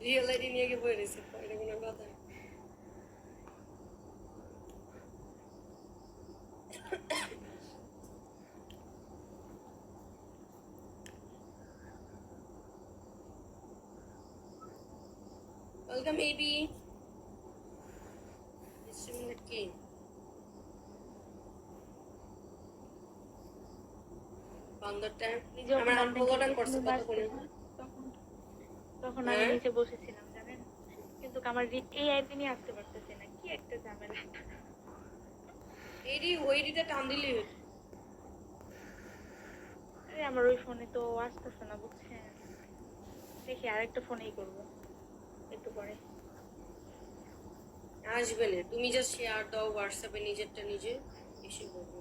Real ID নিয়ে গিয়ে বই রয়েছে, এটা কোনো কথা? Welcome baby. কি তখন আমি নিচে বসেছিলাম জানেন, কিন্তু আমার এই আইডি নিয়ে আসতে পারতেছে না, কি একটা ঝামেলা। ওইডিটা টান দিলি। আরে আমার ওই ফোনে তো আসতেছে না বুঝছেন, দেখি আরেকটা ফোনেই করবো একটু পরে। আসবে না, তুমি জাস্ট শেয়ার দাও হোয়াটসঅ্যাপে নিজেরটা নিজে এসে বলবো।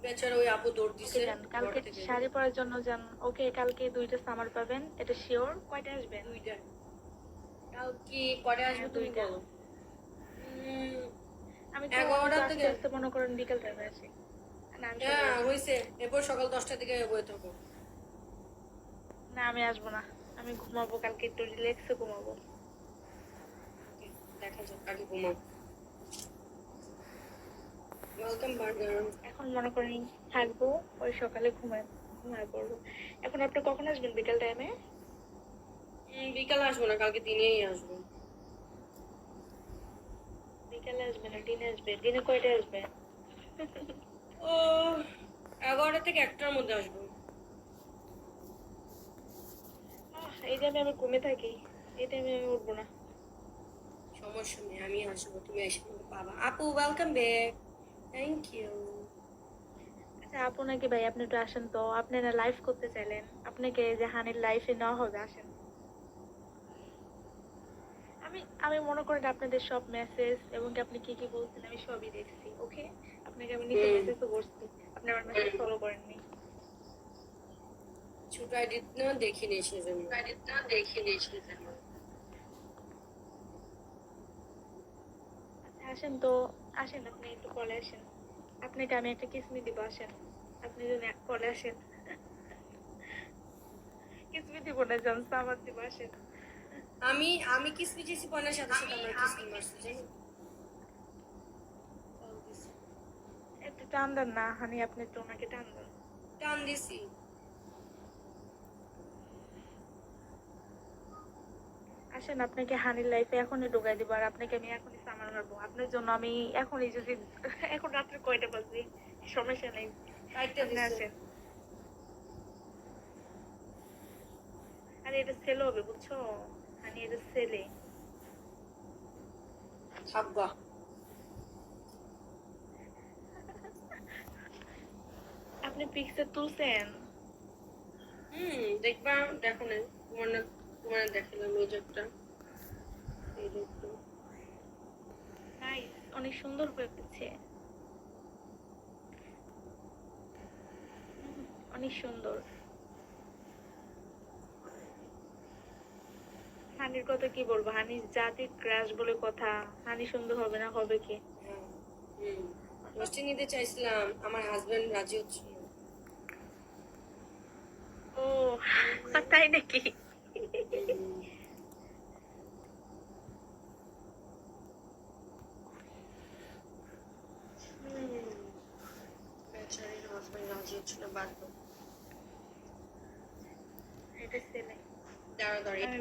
বেচারা ওই আপু দৌড় দিছে। কালকে শাড়ি পরার জন্য যান। ওকে, কালকে 2টা সামার পাবেন, এটা শিওর। কয়টা আসবেন? 2টা। কালকে কয়টা আসবে তুমি বলো? আমি তো 11টা থেকে আস্তে মনে করেন বিকেল টাইমে আসি। হ্যাঁ হয়েছে, এরপর সকাল 10টা থেকে বই থাকো। না আমি আসবো না, আমি ঘুমাবো, কালকে একটু রিল্যাক্সে ঘুমাবো। দেখা যাক, আগে ঘুমাও। Welcome burger. এখন মনে করেন থাকবো, ওই সকালে ঘুমায় পড়বো। এখন আপনি কখন আসবেন? বিকেল টাইমে? বিকালে আসবো না, কালকে দিনেই আসবো। বিকালে আসবেন না দিনে আসবেন? দিনে কয়টায় আসবেন? ও 11টা থেকে 1টার মধ্যে আসবো। এই টাইমে আমি ঘুমে থাকি, এই টাইমে আমি উঠবো না। সমস্যা নেই, আমি আসবো, তুমি এসে পাবা। আপু ওয়েলকাম ব্যাক, থ্যাংক ইউ। আচ্ছা আপু নাকি ভাই, আপনি একটু আসেন তো, আপনি না লাইভ করতে চাইলেন, আপনাকে যে হানির লাইফে নেওয়া হবে, আসেন। আমি মনে করেন আপনাদের সব মেসেজ এবং আপনি কি কি বলছেন আমি সবই দেখছি। ওকে, আপনাকে আমি নিচে মেসেজও করছি, আপনি আমার মেসেজ ফলো করেননি। ছোট আইডি না দেখিনি সেজন্য। আচ্ছা আসেন তো, আসেন, আপনি একটু কলে আসেন, আপনাকে আমি একটা কিসমি দিব, আসেন। আপনি যদি কলে আসেন, কিসমি দিব না, জান সামার দিব, আসেন। আমি কিসমি চেয়েছি পয়নার সাথে সাথে আমার কিসমি মারছে জানো। একটু টান দেন না হানি, আপনি একটু ওনাকে টান দেন। টান দিছি। আসেন, আপনাকে হানির লাইফে এখনই ঢুকাই দিব, আর আপনাকে আমি এখনই সামার মারবো। আপনার জন্য আমি এখনই যদি এখন রাত্রে কয়টা বাজে সমস্যা নেই, আপনি আসেন। আরে এটা সেল হবে বুঝছো হানি, এটা সেলে। থাকবা। আপনি পিকচার তুলছেন? দেখবা, দেখো না তোমার দেখালাম এই একটা, এই দেখো। নাইস, অনেক সুন্দর হয়েছে, অনেক সুন্দর। হানির কথা কি বলবো, হানির জাতির ক্রাশ বলে কথা, হানি সুন্দর হবে না, হবে কি? মিষ্টি নিতে চাইছিলাম, আমার হাজবেন্ড রাজি হচ্ছে না। ও তাই নাকি? বেচারির হাজবেন্ড রাজি হচ্ছে না, বাধ্য। এটা ছেলে। দাঁড়া দাঁড়িয়ে আমি